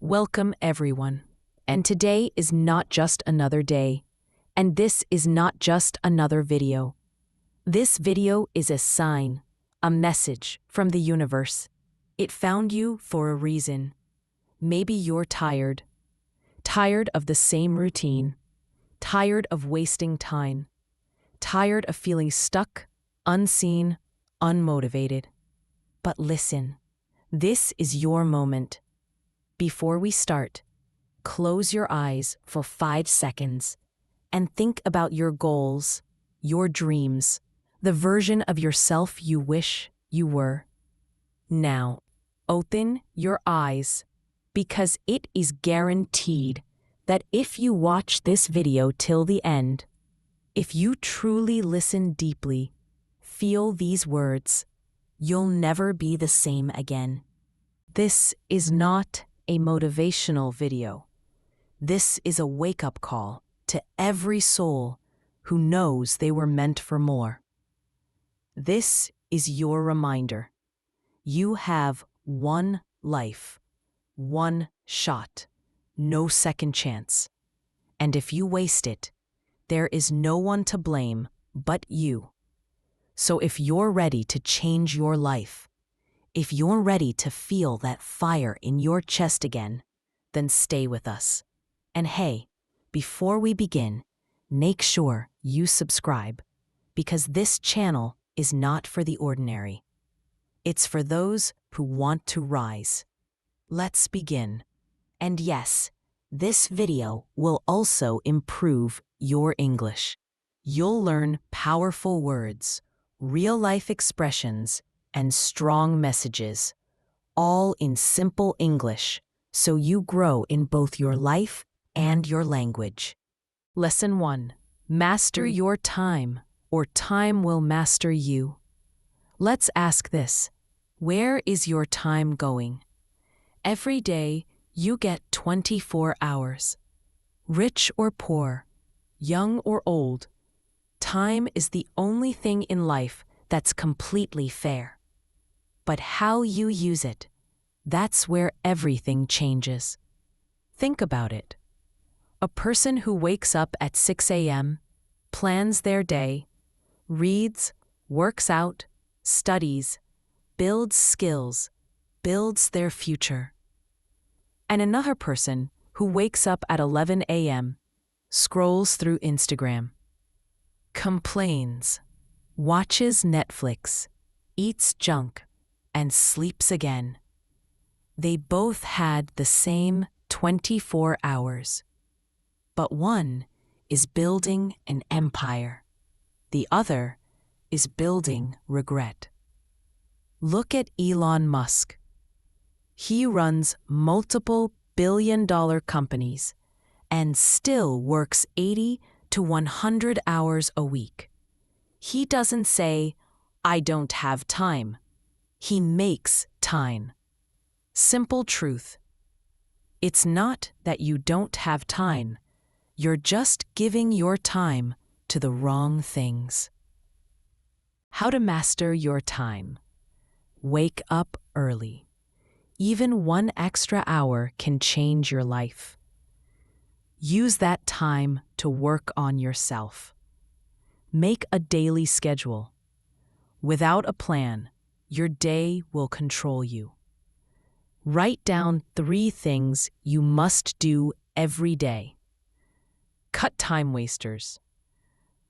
Welcome, everyone. And today is not just another day, and this is not just another video. This video is a sign, a message from the universe. It found you for a reason. Maybe you're tired of the same routine, tired of wasting time, tired of feeling stuck, unseen, unmotivated. But listen, this is your moment. Before we start, close your eyes for 5 seconds and think about your goals, your dreams, the version of yourself you wish you were. Now, open your eyes, because it is guaranteed that if you watch this video till the end, if you truly listen deeply, feel these words, you'll never be the same again. This is not a motivational video. This is a wake-up call to every soul who knows they were meant for more. This is your reminder. You have one life, one shot, no second chance. And if you waste it, there is no one to blame but you. So if you're ready to change your life, if you're ready to feel that fire in your chest again, then stay with us. And hey, before we begin, make sure you subscribe, because this channel is not for the ordinary. It's for those who want to rise. Let's begin. And yes, this video will also improve your English. You'll learn powerful words, real-life expressions, and strong messages, all in simple English, so you grow in both your life and your language. Lesson 1. Master your time, or time will master you. Let's ask this. Where is your time going? Every day, you get 24 hours. Rich or poor, young or old, time is the only thing in life that's completely fair. But how you use it, that's where everything changes. Think about it. A person who wakes up at 6 a.m., plans their day, reads, works out, studies, builds skills, builds their future. And another person who wakes up at 11 a.m., scrolls through Instagram, complains, watches Netflix, eats junk, and sleeps again. They both had the same 24 hours. But one is building an empire. The other is building regret. Look at Elon Musk. He runs multiple billion-dollar companies and still works 80 to 100 hours a week. He doesn't say, "I don't have time." He makes time. Simple truth. It's not that you don't have time. You're just giving your time to the wrong things. How to master your time. Wake up early. Even 1 extra hour can change your life. Use that time to work on yourself. Make a daily schedule. Without a plan, your day will control you. Write down 3 things you must do every day. Cut time wasters.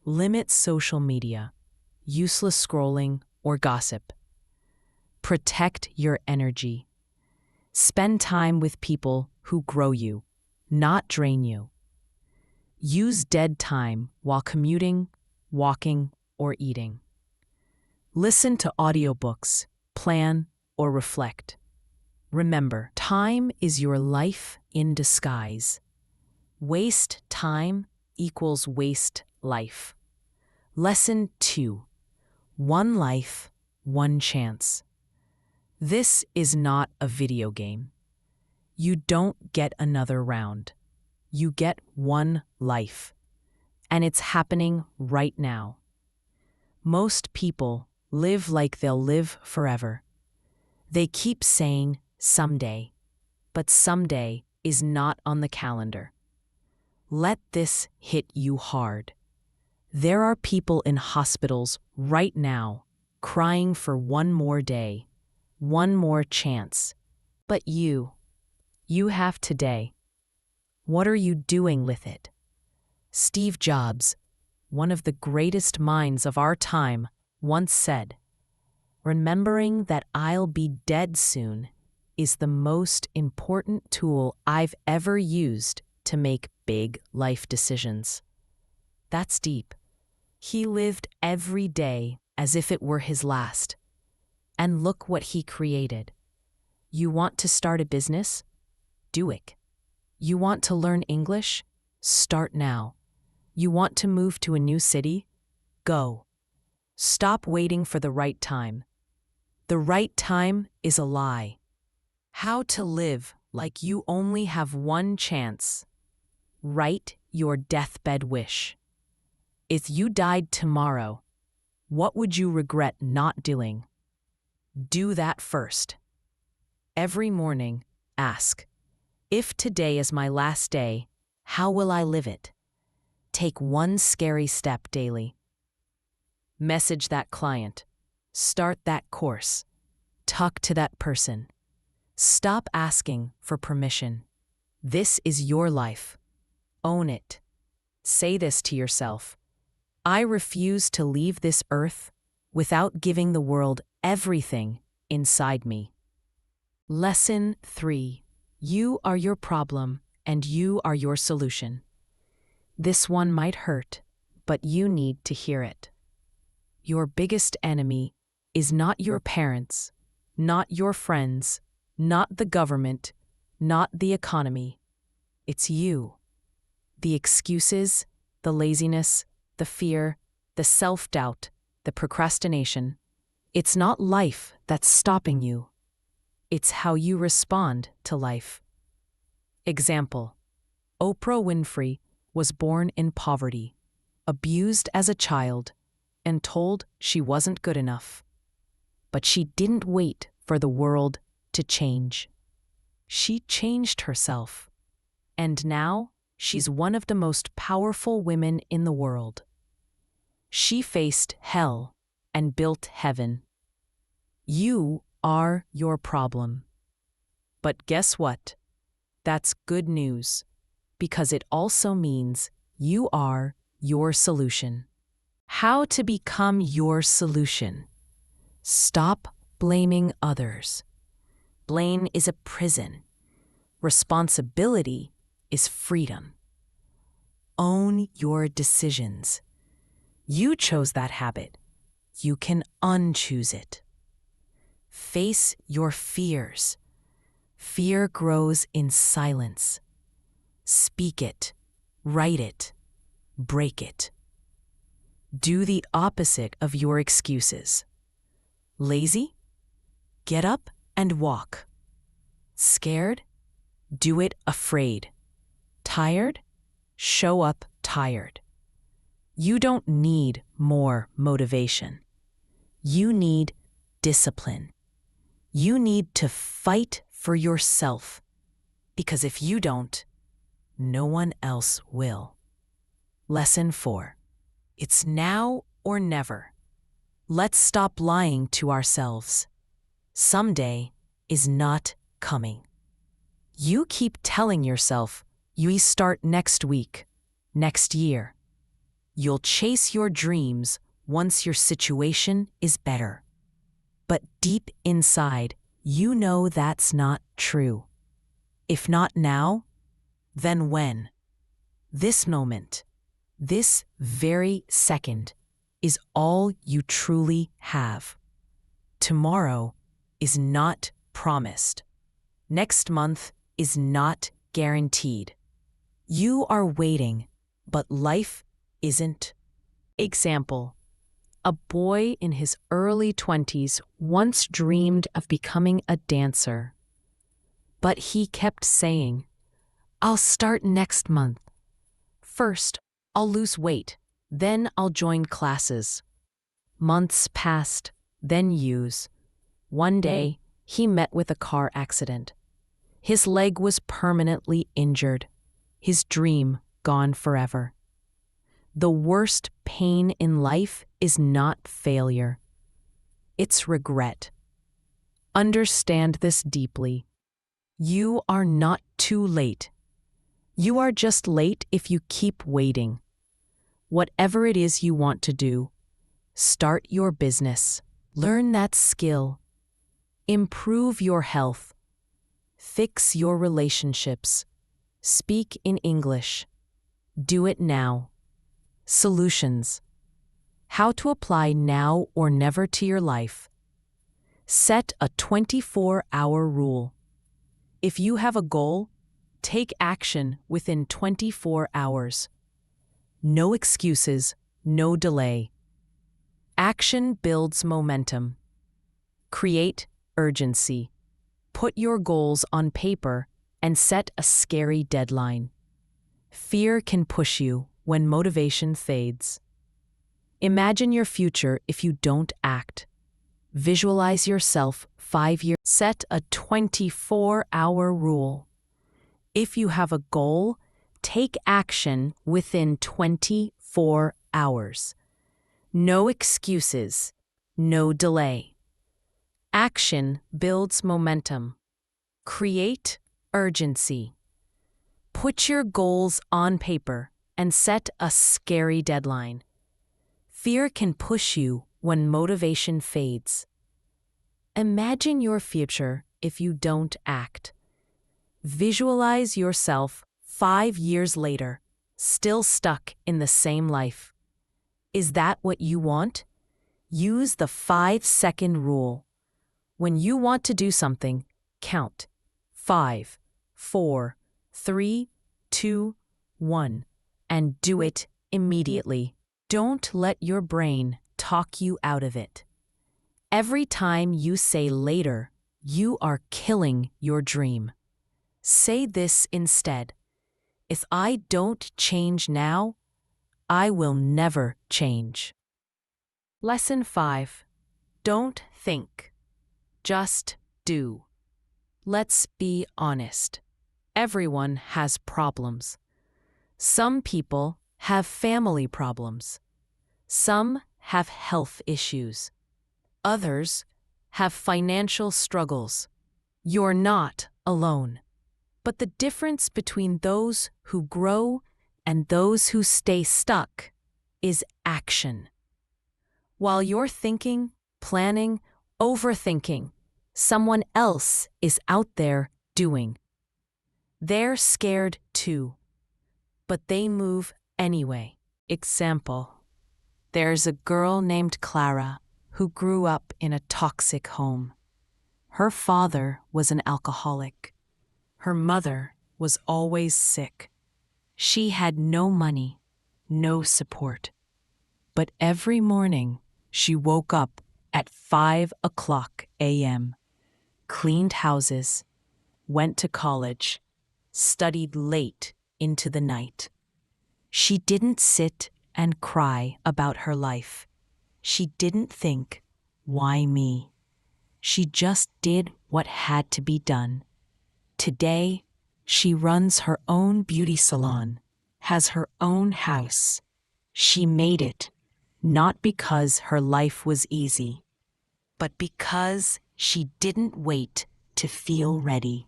Limit social media, useless scrolling, or gossip. Protect your energy. Spend time with people who grow you, not drain you. Use dead time while commuting, walking, or eating. Listen to audiobooks, plan, or reflect. Remember, time is your life in disguise. Waste time equals waste life. Lesson 2. One life, one chance. This is not a video game. You don't get another round. You get one life. And it's happening right now. Most people live like they'll live forever. They keep saying someday, but someday is not on the calendar. Let this hit you hard. There are people in hospitals right now crying for one more day, one more chance. But you have today. What are you doing with it? Steve Jobs, one of the greatest minds of our time, once said, "Remembering that I'll be dead soon is the most important tool I've ever used to make big life decisions." That's deep. He lived every day as if it were his last. And look what he created. You want to start a business? Do it. You want to learn English? Start now. You want to move to a new city? Go. Stop waiting for the right time. The right time is a lie. How to live like you only have one chance. Write your deathbed wish. If you died tomorrow, what would you regret not doing? Do that first. Every morning, ask, if today is my last day, how will I live it? Take one scary step daily. Message that client. Start that course. Talk to that person. Stop asking for permission. This is your life. Own it. Say this to yourself. I refuse to leave this earth without giving the world everything inside me. Lesson 3. You are your problem and you are your solution. This one might hurt, but you need to hear it. Your biggest enemy is not your parents, not your friends, not the government, not the economy. It's you. The excuses, the laziness, the fear, the self-doubt, the procrastination. It's not life that's stopping you. It's how you respond to life. Example: Oprah Winfrey was born in poverty, abused as a child, and told she wasn't good enough. But she didn't wait for the world to change. She changed herself. And now she's one of the most powerful women in the world. She faced hell and built heaven. You are your problem. But guess what? That's good news, because it also means you are your solution. How to become your solution? Stop blaming others. Blame is a prison. Responsibility is freedom. Own your decisions. You chose that habit. You can unchoose it. Face your fears. Fear grows in silence. Speak it, write it, break it. Do the opposite of your excuses. Lazy? Get up and walk. Scared? Do it afraid. Tired? Show up tired. You don't need more motivation. You need discipline. You need to fight for yourself, because if you don't, no one else will. Lesson 4. It's now or never. Let's stop lying to ourselves. Someday is not coming. You keep telling yourself you start next week, next year. You'll chase your dreams once your situation is better. But deep inside, you know that's not true. If not now, then when? This moment, this very second, is all you truly have. Tomorrow is not promised. Next month is not guaranteed. You are waiting, but life isn't. Example: a boy in his early 20s once dreamed of becoming a dancer. But he kept saying, "I'll start next month. First, I'll lose weight, then I'll join classes." Months passed, then years. One day, he met with a car accident. His leg was permanently injured, his dream gone forever. The worst pain in life is not failure. It's regret. Understand this deeply. You are not too late. You are just late if you keep waiting. Whatever it is you want to do, start your business, learn that skill, improve your health, fix your relationships, speak in English. Do it now. Solutions. How to apply now or never to your life. Set a 24-hour rule. If you have a goal, take action within 24 hours. No excuses, no delay. Action builds momentum. Create urgency. Put your goals on paper and set a scary deadline. Fear can push you when motivation fades. Imagine your future if you don't act. Visualize yourself 5 years. Set a 24-hour rule. If you have a goal, take action within 24 hours. No excuses, no delay. Action builds momentum. Create urgency. Put your goals on paper and set a scary deadline. Fear can push you when motivation fades. Imagine your future if you don't act. Visualize yourself 5 years later, still stuck in the same life. Is that what you want? Use the 5-second rule. When you want to do something, count 5, 4, 3, 2, 1, and do it immediately. Don't let your brain talk you out of it. Every time you say later, you are killing your dream. Say this instead. If I don't change now, I will never change. Lesson 5. Don't think. Just do. Let's be honest. Everyone has problems. Some people have family problems. Some have health issues. Others have financial struggles. You're not alone. But the difference between those who grow and those who stay stuck is action. While you're thinking, planning, overthinking, someone else is out there doing. They're scared too, but they move anyway. Example: there's a girl named Clara who grew up in a toxic home. Her father was an alcoholic. Her mother was always sick. She had no money, no support. But every morning, she woke up at 5 o'clock a.m., cleaned houses, went to college, studied late into the night. She didn't sit and cry about her life. She didn't think, why me? She just did what had to be done. Today, she runs her own beauty salon, has her own house. She made it, not because her life was easy, but because she didn't wait to feel ready.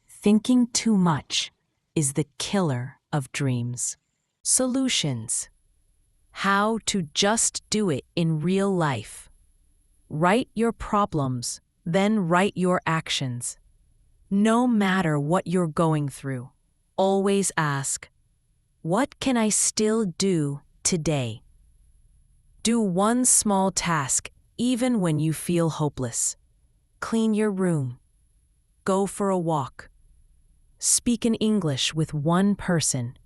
Thinking too much is the killer of dreams. Solutions. How to just do it in real life. Write your problems, then write your actions. No matter what you're going through, always ask, what can I still do today? Do one small task even when you feel hopeless. Clean your room. Go for a walk. Speak in English with one person.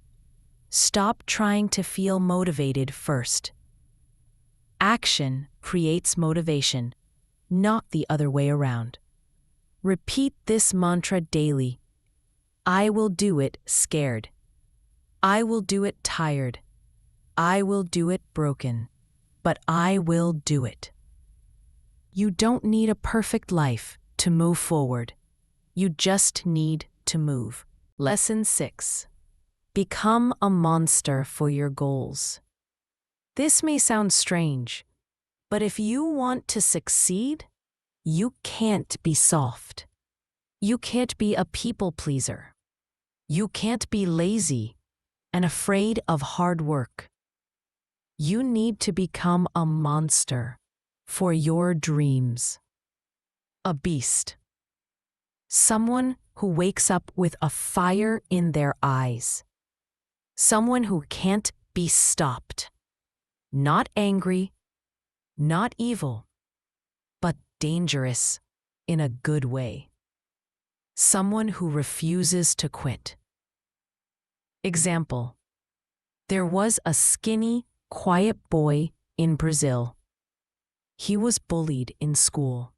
Stop trying to feel motivated first. Action creates motivation, not the other way around. Repeat this mantra daily. I will do it scared. I will do it tired. I will do it broken. But I will do it. You don't need a perfect life to move forward. You just need to move. Lesson 6. Become a monster for your goals. This may sound strange, but if you want to succeed, you can't be soft. You can't be a people pleaser. You can't be lazy and afraid of hard work. You need to become a monster for your dreams. A beast. Someone who wakes up with a fire in their eyes. Someone who can't be stopped. Not angry, not evil, but dangerous in a good way. Someone who refuses to quit. Example: there was a skinny, quiet boy in Brazil. He was bullied in school,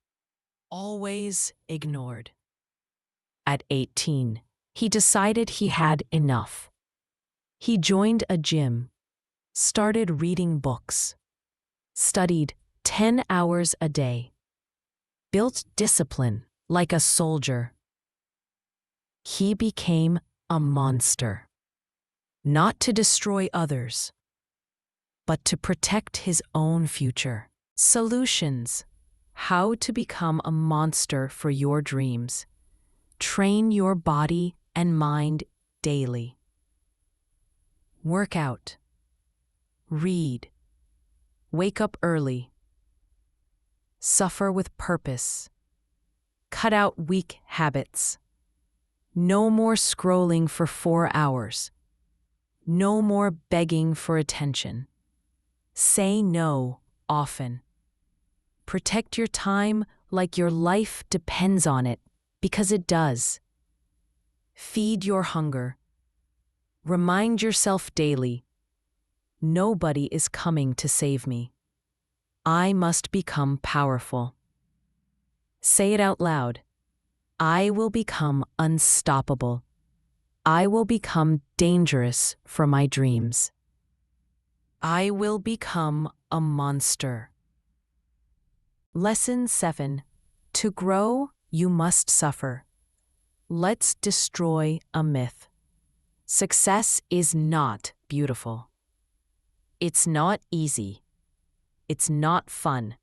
always ignored. At 18, he decided he had enough. He joined a gym, started reading books, studied 10 hours a day, built discipline like a soldier. He became a monster, not to destroy others, but to protect his own future. Solutions: how to become a monster for your dreams. Train your body and mind daily. Work out. Read. Wake up early. Suffer with purpose. Cut out weak habits. No more scrolling for 4 hours. No more begging for attention. Say no often. Protect your time like your life depends on it, because it does. Feed your hunger. Remind yourself daily, nobody is coming to save me. I must become powerful. Say it out loud. I will become unstoppable. I will become dangerous for my dreams. I will become a monster. Lesson 7. To grow, you must suffer. Let's destroy a myth. Success is not beautiful. It's not easy. It's not fun.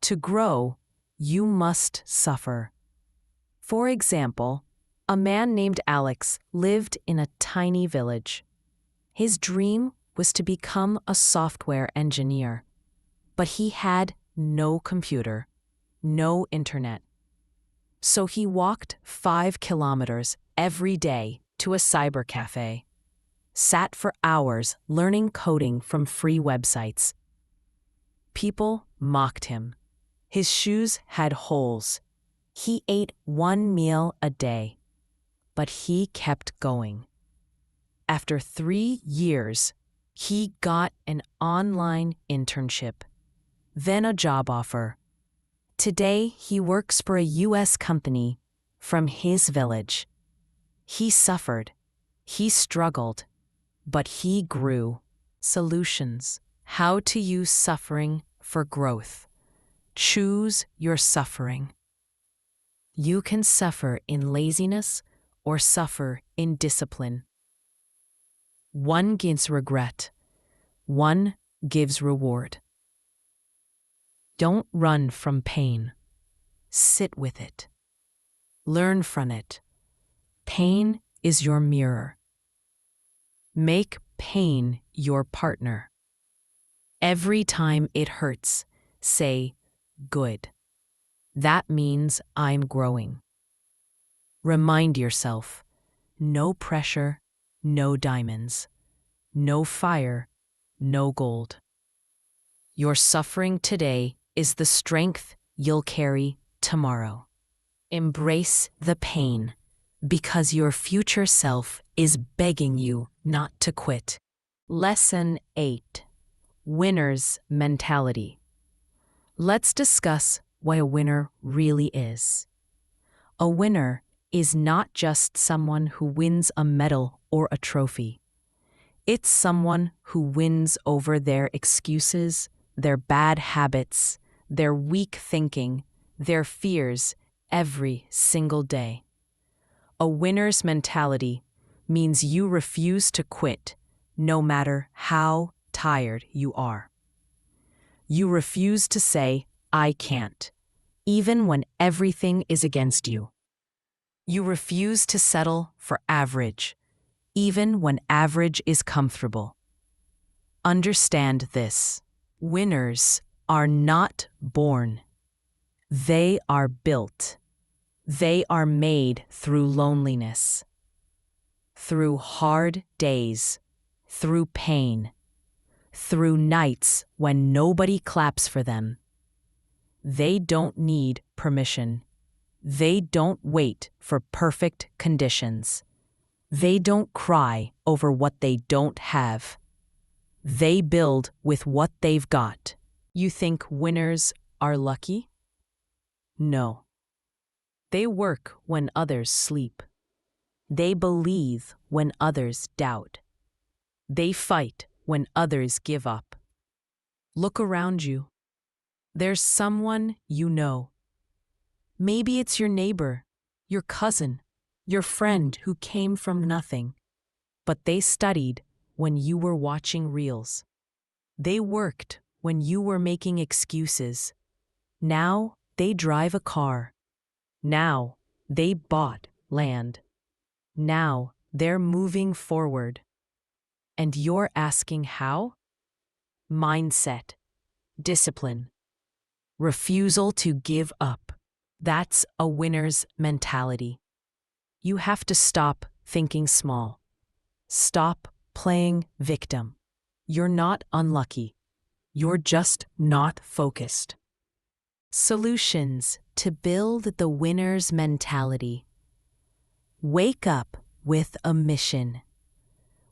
To grow, you must suffer. For example, a man named Alex lived in a tiny village. His dream was to become a software engineer, but he had no computer, no internet. So he walked 5 kilometers every day to a cyber cafe, sat for hours learning coding from free websites. People mocked him. His shoes had holes. He ate 1 meal a day, but he kept going. After 3 years, he got an online internship, then a job offer. Today, he works for a U.S. company from his village. He suffered, he struggled, but he grew. Solutions: how to use suffering for growth. Choose your suffering. You can suffer in laziness or suffer in discipline. One gives regret, one gives reward. Don't run from pain. Sit with it. Learn from it. Pain is your mirror. Make pain your partner. Every time it hurts, say, "Good. That means I'm growing." Remind yourself, no pressure, no diamonds. No fire, no gold. Your suffering today is the strength you'll carry tomorrow. Embrace the pain, because your future self is begging you not to quit. Lesson 8. Winner's mentality. Let's discuss what a winner really is. A winner is not just someone who wins a medal or a trophy. It's someone who wins over their excuses, their bad habits, their weak thinking, their fears, every single day. A winner's mentality means you refuse to quit, no matter how tired you are. You refuse to say, "I can't," even when everything is against you. You refuse to settle for average, even when average is comfortable. Understand this: winners are not born. They are built. They are made through loneliness, through hard days, through pain, through nights when nobody claps for them. They don't need permission. They don't wait for perfect conditions. They don't cry over what they don't have. They build with what they've got. You think winners are lucky? No. They work when others sleep. They believe when others doubt. They fight when others give up. Look around you. There's someone you know. Maybe it's your neighbor, your cousin, your friend who came from nothing. But they studied when you were watching reels. They worked when you were making excuses. Now they drive a car. Now they bought land. Now they're moving forward. And you're asking how? Mindset, discipline, refusal to give up. That's a winner's mentality. You have to stop thinking small. Stop playing victim. You're not unlucky. You're just not focused. Solutions to build the winner's mentality. Wake up with a mission.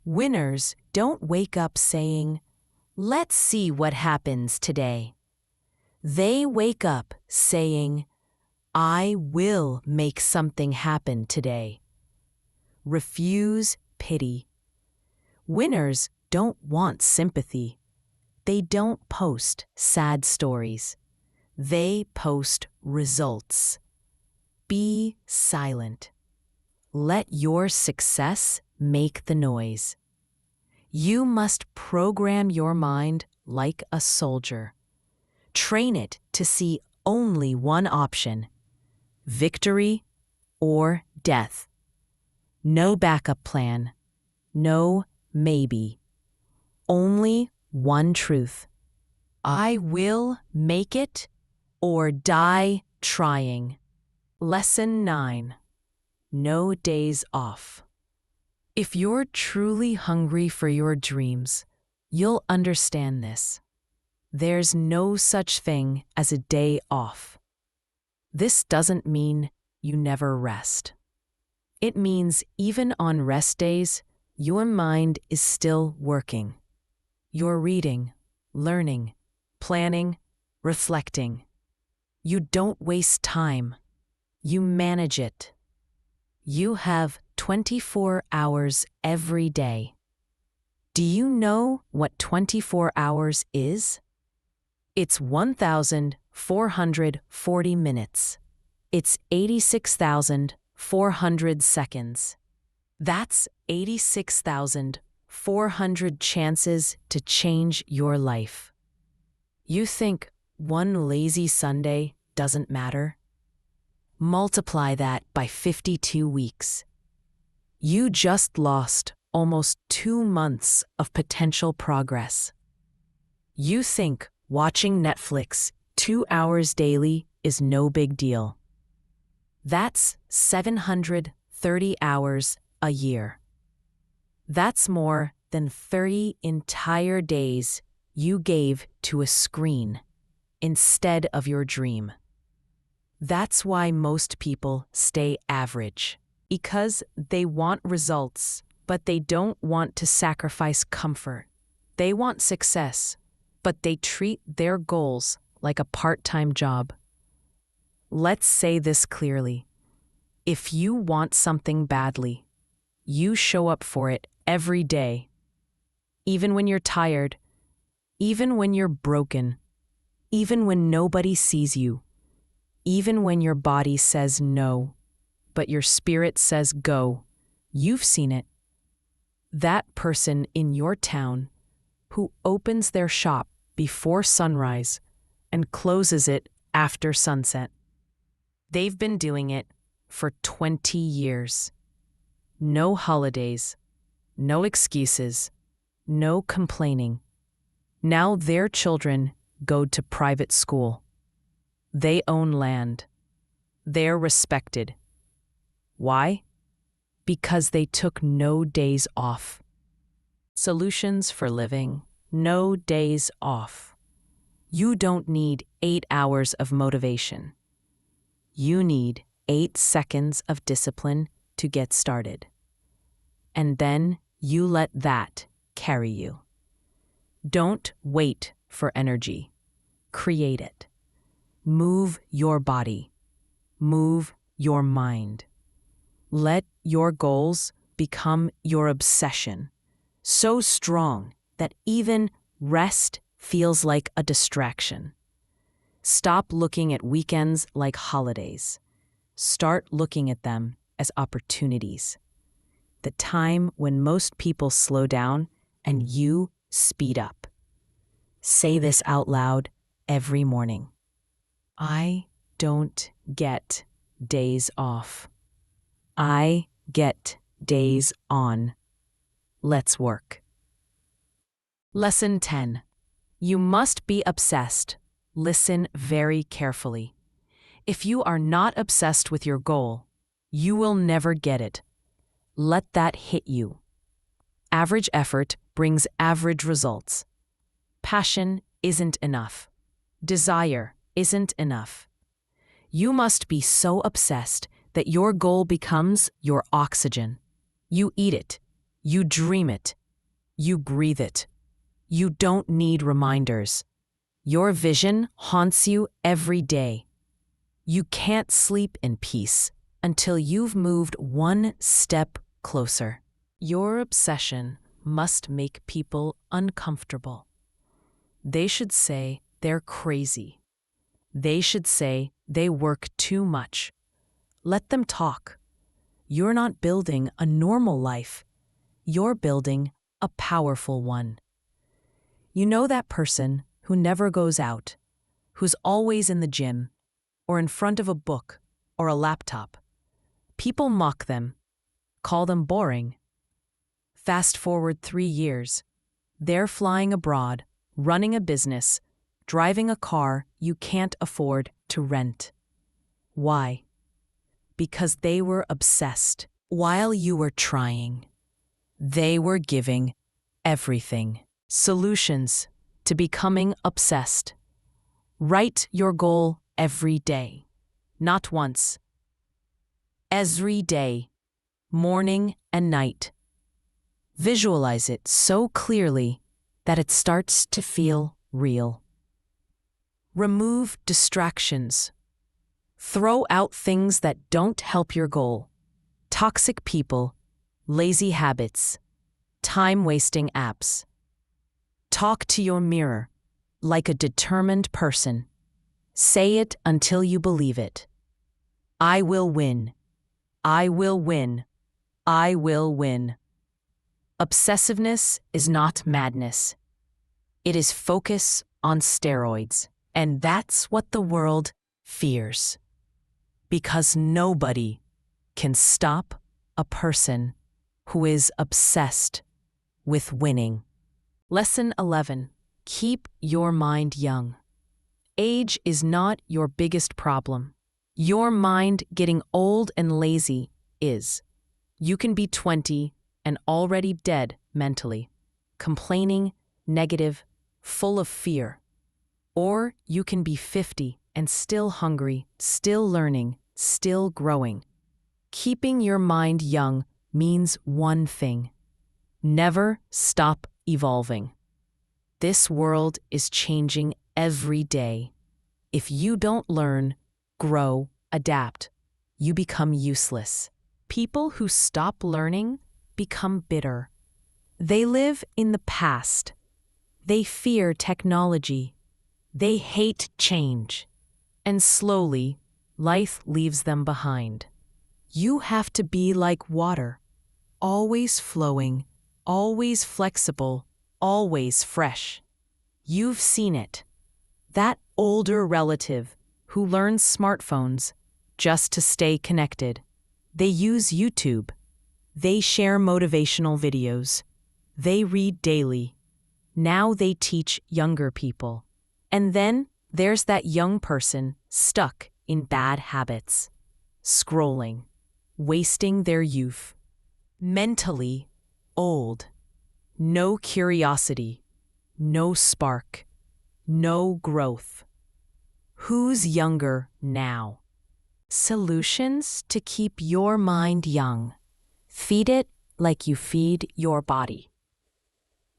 Winners don't wake up saying, "Let's see what happens today." They wake up saying, "I will make something happen today." Refuse pity. Winners don't want sympathy. They don't post sad stories. They post results. Be silent. Let your success make the noise. You must program your mind like a soldier. Train it to see only one option: victory or death. No backup plan. No maybe. Only one truth. I will make it or die trying. Lesson 9. No days off. If you're truly hungry for your dreams, you'll understand this. There's no such thing as a day off. This doesn't mean you never rest. It means even on rest days, your mind is still working. You're reading, learning, planning, reflecting. You don't waste time. You manage it. You have 24 hours every day. Do you know what 24 hours is? It's 1,440 minutes. It's 86,400 seconds. That's 86,400 chances to change your life. You think one lazy Sunday doesn't matter? Multiply that by 52 weeks. You just lost almost 2 months of potential progress. You think watching Netflix 2 hours daily is no big deal. That's 730 hours a year. That's more than 30 entire days you gave to a screen instead of your dream. That's why most people stay average, because they want results, but they don't want to sacrifice comfort. They want success, but they treat their goals like a part-time job. Let's say this clearly. If you want something badly, you show up for it every day. Even when you're tired, even when you're broken, even when nobody sees you, even when your body says no, but your spirit says go. You've seen it. That person in your town who opens their shop before sunrise and closes it after sunset. They've been doing it for 20 years. No holidays, no excuses, no complaining. Now their children go to private school. They own land. They're respected. Why? Because they took no days off. Solutions for living. No days off. You don't need 8 hours of motivation. You need 8 seconds of discipline to get started. And then you let that carry you. Don't wait for energy. Create it. Move your body. Move your mind. Let your goals become your obsession, so strong that even rest feels like a distraction. Stop looking at weekends like holidays. Start looking at them as opportunities. The time when most people slow down and you speed up. Say this out loud every morning. I don't get days off. I get days on. Let's work. Lesson 10. You must be obsessed. Listen very carefully. If you are not obsessed with your goal, you will never get it. Let that hit you. Average effort brings average results. Passion isn't enough. Desire isn't enough. You must be so obsessed that your goal becomes your oxygen. You eat it. You dream it. You breathe it. You don't need reminders. Your vision haunts you every day. You can't sleep in peace until you've moved one step closer. Your obsession must make people uncomfortable. They should say they're crazy. They should say they work too much. Let them talk. You're not building a normal life. You're building a powerful one. You know that person who never goes out, who's always in the gym, or in front of a book or a laptop. People mock them, call them boring. Fast forward 3 years, they're flying abroad, running a business, driving a car you can't afford to rent. Why? Because they were obsessed. While you were trying, they were giving everything. Solutions to becoming obsessed. Write your goal every day, not once. Every day, morning and night. Visualize it so clearly that it starts to feel real. Remove distractions. Throw out things that don't help your goal. Toxic people, lazy habits, time-wasting apps. Talk to your mirror like a determined person. Say it until you believe it. I will win. I will win. I will win. Obsessiveness is not madness. It is focus on steroids. And that's what the world fears. Because nobody can stop a person who is obsessed with winning. Lesson 11. Keep your mind young. Age is not your biggest problem. Your mind getting old and lazy is. You can be 20 and already dead mentally, complaining, negative, full of fear. Or you can be 50 and still hungry, still learning, still growing. Keeping your mind young means one thing: never stop evolving. This world is changing every day. If you don't learn, grow, adapt, you become useless. People who stop learning become bitter. They live in the past. They fear technology. They hate change. And slowly, life leaves them behind. You have to be like water, always flowing, always flexible, always fresh. You've seen it. That older relative who learns smartphones just to stay connected. They use YouTube. They share motivational videos. They read daily. Now they teach younger people. And then there's that young person stuck in bad habits, scrolling, wasting their youth, mentally old, no curiosity, no spark, no growth. Who's younger now? Solutions to keep your mind young. Feed it like you feed your body.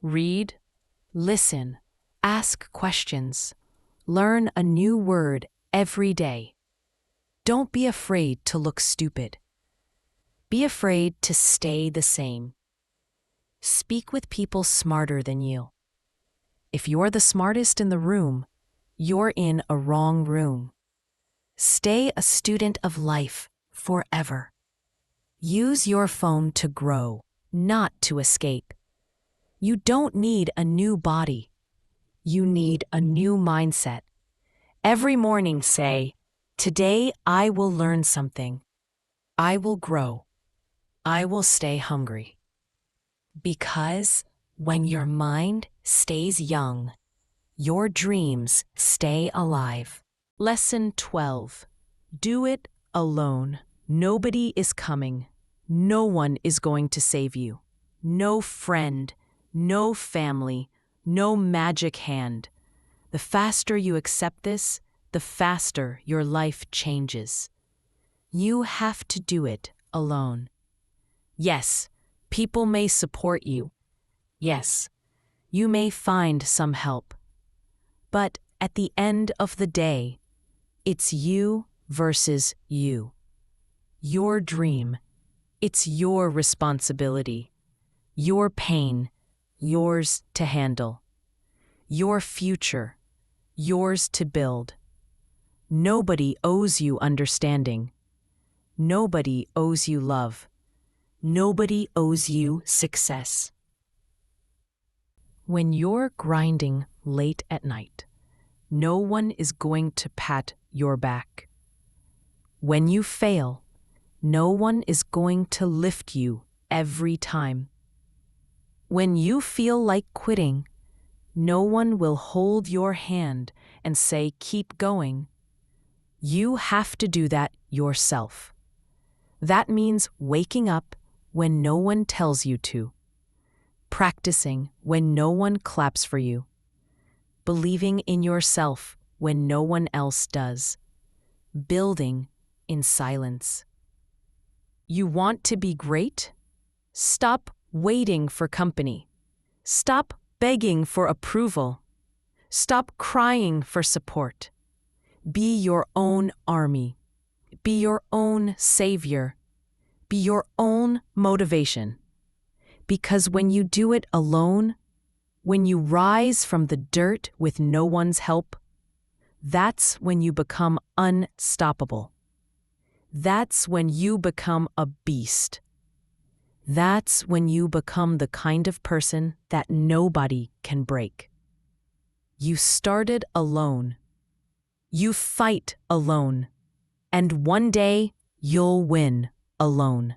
Read, listen, ask questions, learn a new word every day. Don't be afraid to look stupid. Be afraid to stay the same. Speak with people smarter than you. If you're the smartest in the room, you're in a wrong room. Stay a student of life forever. Use your phone to grow, not to escape. You don't need a new body. You need a new mindset. Every morning say, "Today I will learn something. I will grow. I will stay hungry." Because when your mind stays young, your dreams stay alive. Lesson 12. Do it alone. Nobody is coming. No one is going to save you. No friend, no family, no magic hand. The faster you accept this, the faster your life changes. You have to do it alone. Yes, people may support you. Yes, you may find some help. But at the end of the day, it's you versus you. Your dream, it's your responsibility. Your pain, yours to handle. Your future, yours to build. Nobody owes you understanding. Nobody owes you love. Nobody owes you success. When you're grinding late at night, no one is going to pat your back. When you fail, no one is going to lift you every time. When you feel like quitting, no one will hold your hand and say, "Keep going." You have to do that yourself. That means waking up when no one tells you to, practicing when no one claps for you, believing in yourself when no one else does, building in silence. You want to be great? Stop waiting for company. Stop begging for approval. Stop crying for support. Be your own army. Be your own savior. Be your own motivation. Because when you do it alone, when you rise from the dirt with no one's help, that's when you become unstoppable. That's when you become a beast. That's when you become the kind of person that nobody can break. You started alone. You fight alone. And one day, you'll win alone.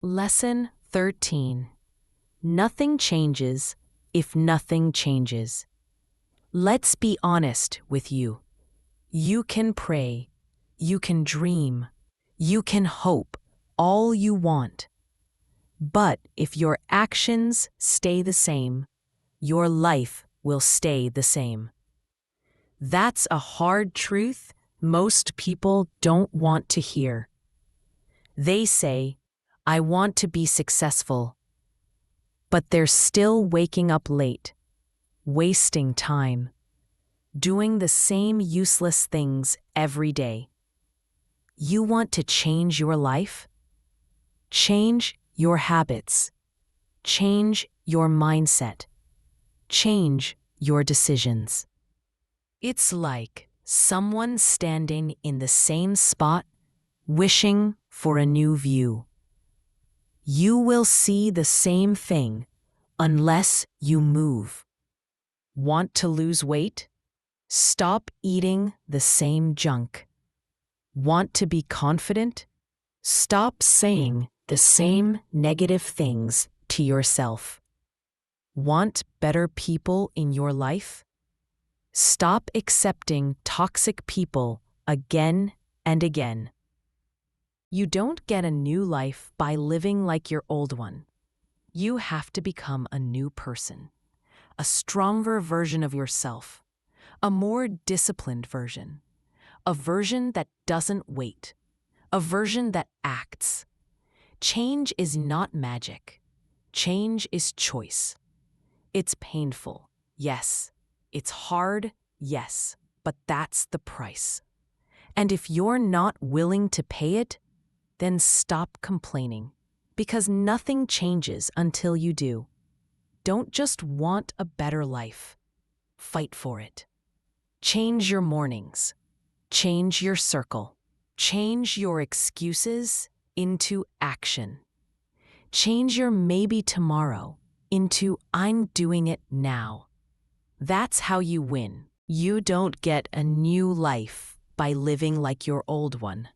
Lesson 13. Nothing changes if nothing changes. Let's be honest with you. You can pray, you can dream, you can hope all you want. But if your actions stay the same, your life will stay the same. That's a hard truth most people don't want to hear. They say, "I want to be successful," but they're still waking up late, wasting time, doing the same useless things every day. You want to change your life? Change your habits. Change your mindset. Change your decisions. It's like someone standing in the same spot, wishing for a new view. You will see the same thing unless you move. Want to lose weight? Stop eating the same junk. Want to be confident? Stop saying the same negative things to yourself. Want better people in your life? Stop accepting toxic people again and again. You don't get a new life by living like your old one. You have to become a new person, a stronger version of yourself, a more disciplined version, a version that doesn't wait, a version that acts. Change is not magic. Change is choice. It's painful, yes. It's hard, yes, but that's the price. And if you're not willing to pay it, then stop complaining, because nothing changes until you do. Don't just want a better life. Fight for it. Change your mornings. Change your circle. Change your excuses into action. Change your maybe tomorrow into I'm doing it now. That's how you win. You don't get a new life by living like your old one.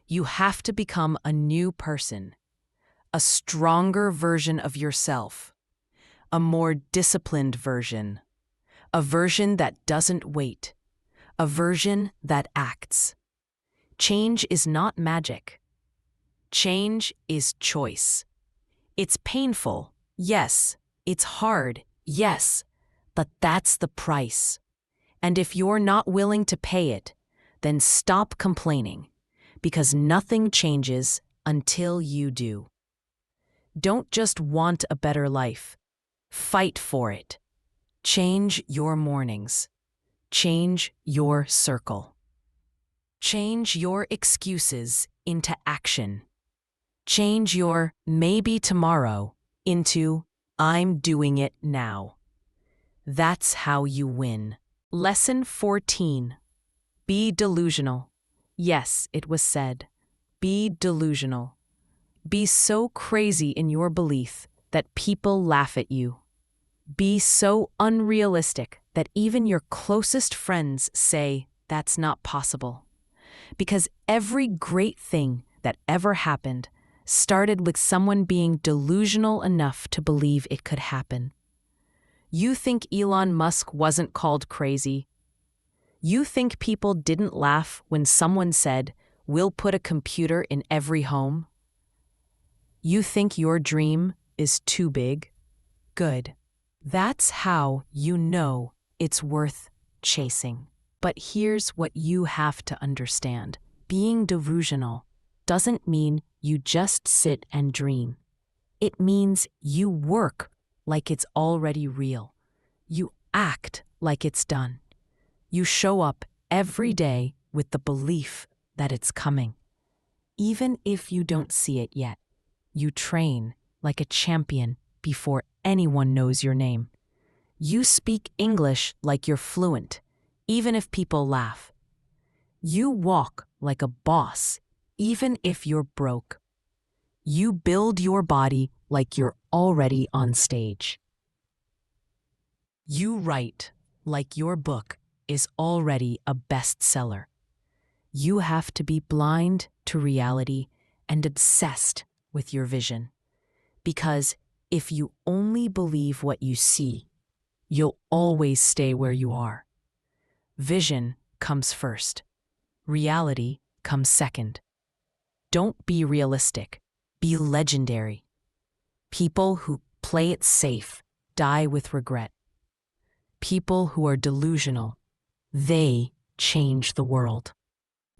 You have to become a new person, a stronger version of yourself, a more disciplined version, a version that doesn't wait, a version that acts. Change is not magic. Change is choice. It's painful, yes. It's hard, yes. But that's the price. And if you're not willing to pay it, then stop complaining, because nothing changes until you do. Don't just want a better life. Fight for it. Change your mornings. Change your circle. Change your excuses into action. Change your maybe tomorrow into I'm doing it now. That's how you win. Lesson 14. Be delusional. Yes, it was said. Be delusional. Be so crazy in your belief that people laugh at you. Be so unrealistic that even your closest friends say that's not possible. Because every great thing that ever happened started with someone being delusional enough to believe it could happen. You think Elon Musk wasn't called crazy? You think people didn't laugh when someone said, "We'll put a computer in every home"? You think your dream is too big? Good. That's how you know it's worth chasing. But here's what you have to understand. Being delusional doesn't mean you just sit and dream. It means you work like it's already real. You act like it's done. You show up every day with the belief that it's coming. Even if you don't see it yet, you train like a champion before anyone knows your name. You speak English like you're fluent, even if people laugh. You walk like a boss, even if you're broke. You build your body like you're already on stage. You write like your book is already a bestseller. You have to be blind to reality and obsessed with your vision. Because if you only believe what you see, you'll always stay where you are. Vision comes first. Reality comes second. Don't be realistic. Be legendary. People who play it safe die with regret. People who are delusional, they change the world.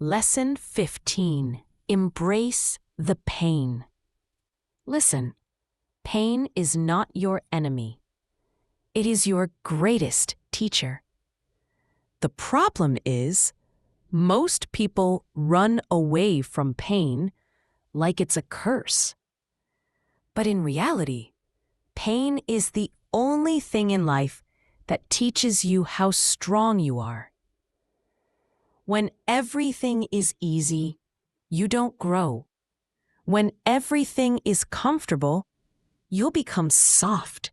Lesson 15. Embrace the pain. Listen, pain is not your enemy. It is your greatest teacher. The problem is, most people run away from pain like it's a curse. But in reality, pain is the only thing in life that teaches you how strong you are. When everything is easy, you don't grow. When everything is comfortable, you'll become soft.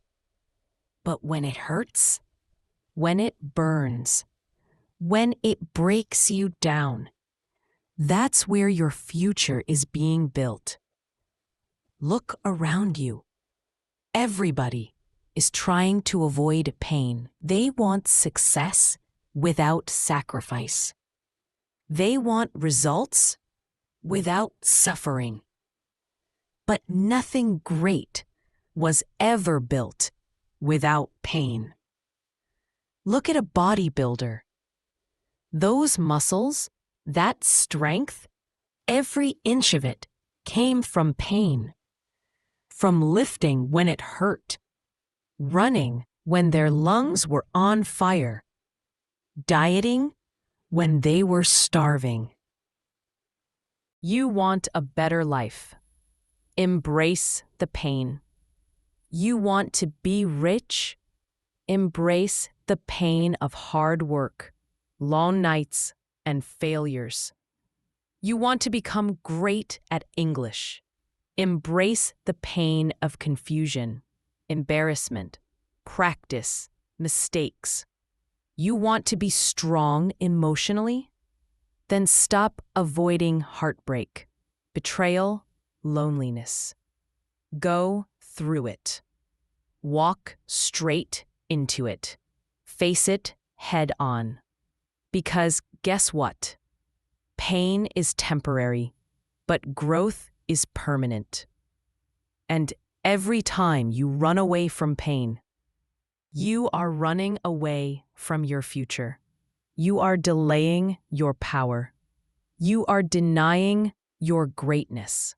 But when it hurts, when it burns, when it breaks you down, that's where your future is being built. Look around you. Everybody is trying to avoid pain. They want success without sacrifice. They want results without suffering. But nothing great was ever built without pain. Look at a bodybuilder. Those muscles, that strength, every inch of it came from pain. From lifting when it hurt, running when their lungs were on fire, dieting when they were starving. You want a better life. Embrace the pain. You want to be rich? Embrace the pain of hard work, long nights, and failures. You want to become great at English? Embrace the pain of confusion, embarrassment, practice, mistakes. You want to be strong emotionally? Then stop avoiding heartbreak, betrayal, loneliness. Go through it. Walk straight into it. Face it head on. Because guess what? Pain is temporary, but growth is permanent. And every time you run away from pain, you are running away from your future. You are delaying your power. You are denying your greatness.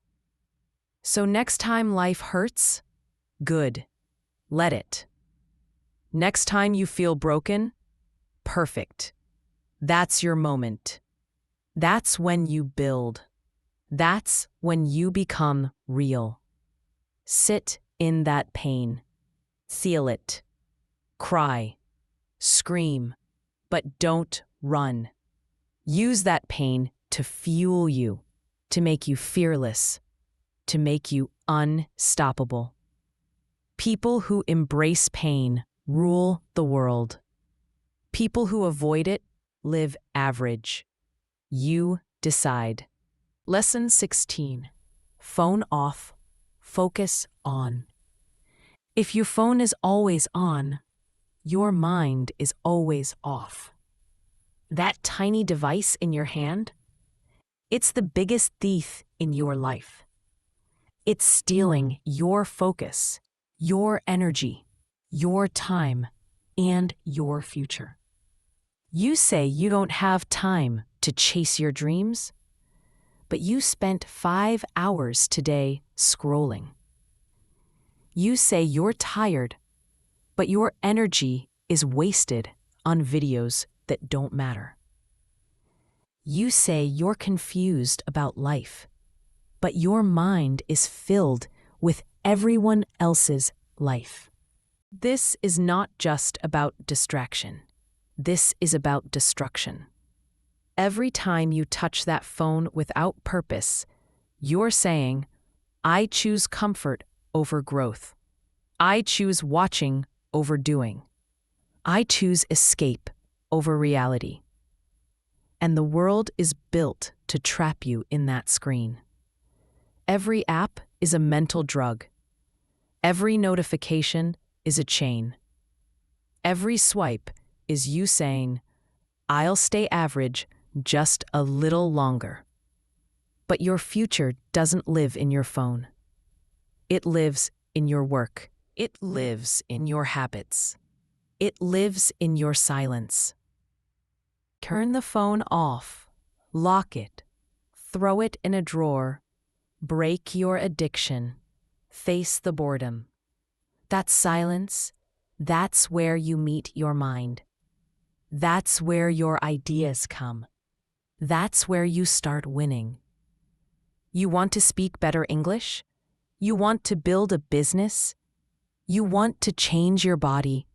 So next time life hurts, good, let it. Next time you feel broken, perfect. That's your moment. That's when you build. That's when you become real. Sit in that pain. Feel it. Cry. Scream. But don't run. Use that pain to fuel you, to make you fearless, to make you unstoppable. People who embrace pain rule the world. People who avoid it live average. You decide. Lesson 16. Phone off. Focus on. If your phone is always on, your mind is always off. That tiny device in your hand, it's the biggest thief in your life. It's stealing your focus, your energy, your time, and your future. You say you don't have time to chase your dreams, but you spent 5 hours today scrolling. You say you're tired, but your energy is wasted on videos that don't matter. You say you're confused about life, but your mind is filled with everyone else's life. This is not just about distraction. This is about destruction. Every time you touch that phone without purpose, you're saying, I choose comfort over growth. I choose watching over doing. I choose escape over reality. And the world is built to trap you in that screen. Every app is a mental drug. Every notification is a chain. Every swipe is you saying, I'll stay average just a little longer. But your future doesn't live in your phone. It lives in your work. It lives in your habits. It lives in your silence. Turn the phone off. Lock it. Throw it in a drawer. Break your addiction. Face the boredom. That silence, that's where you meet your mind. That's where your ideas come. That's where you start winning. You want to speak better English? You want to build a business? You want to change your body?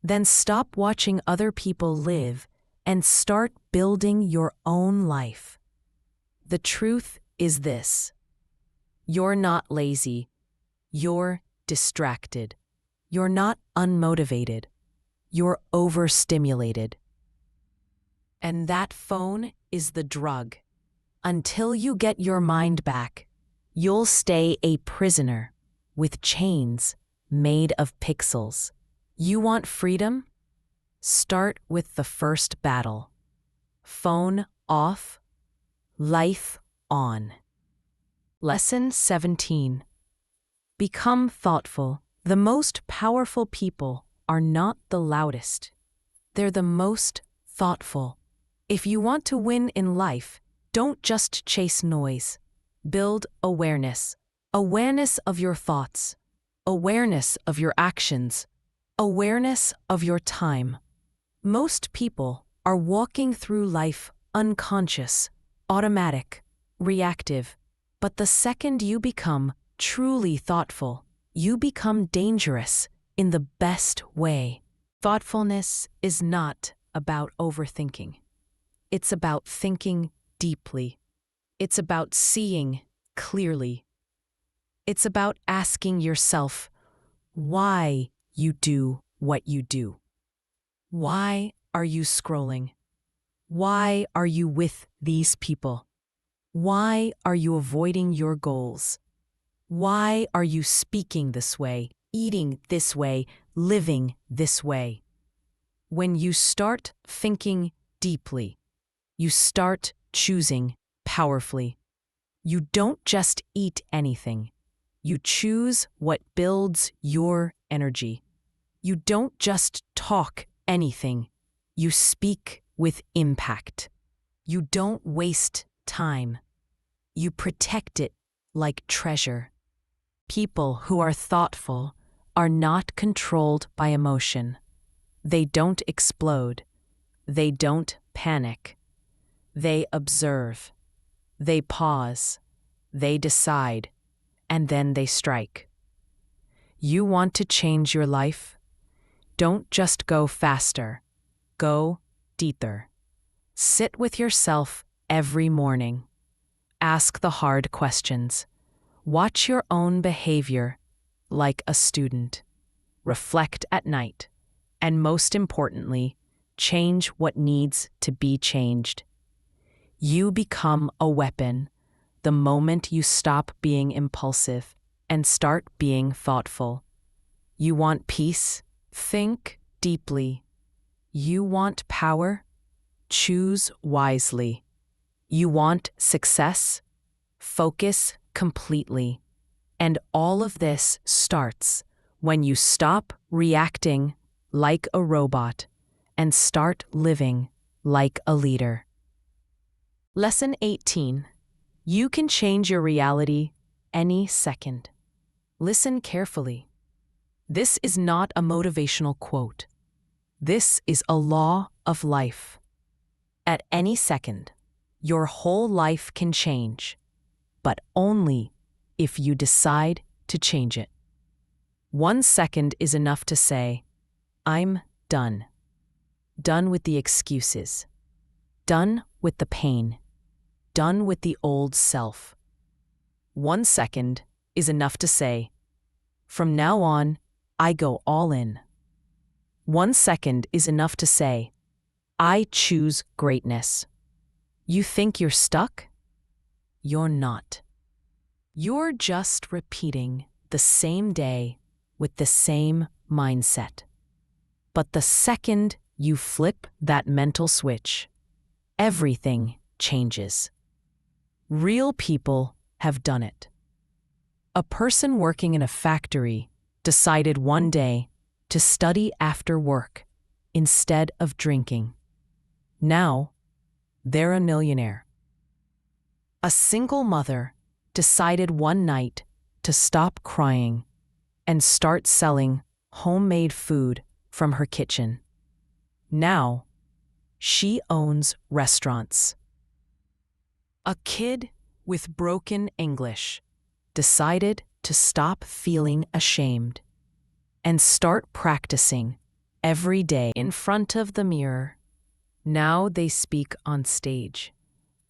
Then stop watching other people live and start building your own life. The truth is this: you're not lazy, you're distracted. You're not unmotivated, you're overstimulated. And that phone is the drug. Until you get your mind back, you'll stay a prisoner with chains made of pixels. You want freedom? Start with the first battle. Phone off, life on. Lesson 17. Become thoughtful. The most powerful people are not the loudest. They're the most thoughtful. If you want to win in life, don't just chase noise. Build awareness. Awareness of your thoughts. Awareness of your actions. Awareness of your time. Most people are walking through life unconscious, automatic, reactive. But the second you become truly thoughtful, you become dangerous in the best way. Thoughtfulness is not about overthinking. It's about thinking deeply. It's about seeing clearly. It's about asking yourself why you do what you do. Why are you scrolling? Why are you with these people? Why are you avoiding your goals? Why are you speaking this way, eating this way, living this way? When you start thinking deeply, you start choosing powerfully. You don't just eat anything. You choose what builds your energy. You don't just talk anything. You speak with impact. You don't waste time. You protect it like treasure. People who are thoughtful are not controlled by emotion. They don't explode. They don't panic. They observe. They pause. They decide. And then they strike. You want to change your life? Don't just go faster. Go deeper. Sit with yourself every morning. Ask the hard questions. Watch your own behavior like a student. Reflect at night. And most importantly, change what needs to be changed. You become a weapon the moment you stop being impulsive and start being thoughtful. You want peace? Think deeply. You want power? Choose wisely. You want success? Focus completely. And all of this starts when you stop reacting like a robot and start living like a leader. Lesson 18. You can change your reality any second. Listen carefully. This is not a motivational quote. This is a law of life. At any second, your whole life can change, but only if you decide to change it. 1 second is enough to say, I'm done. Done with the excuses. Done with the pain. Done with the old self. 1 second is enough to say, from now on, I go all in. 1 second is enough to say, I choose greatness. You think you're stuck? You're not. You're just repeating the same day with the same mindset. But the second you flip that mental switch, everything changes. Real people have done it. A person working in a factory decided one day to study after work instead of drinking. Now, they're a millionaire. A single mother decided one night to stop crying and start selling homemade food from her kitchen. Now, she owns restaurants. A kid with broken English decided to stop feeling ashamed and start practicing every day in front of the mirror. Now they speak on stage.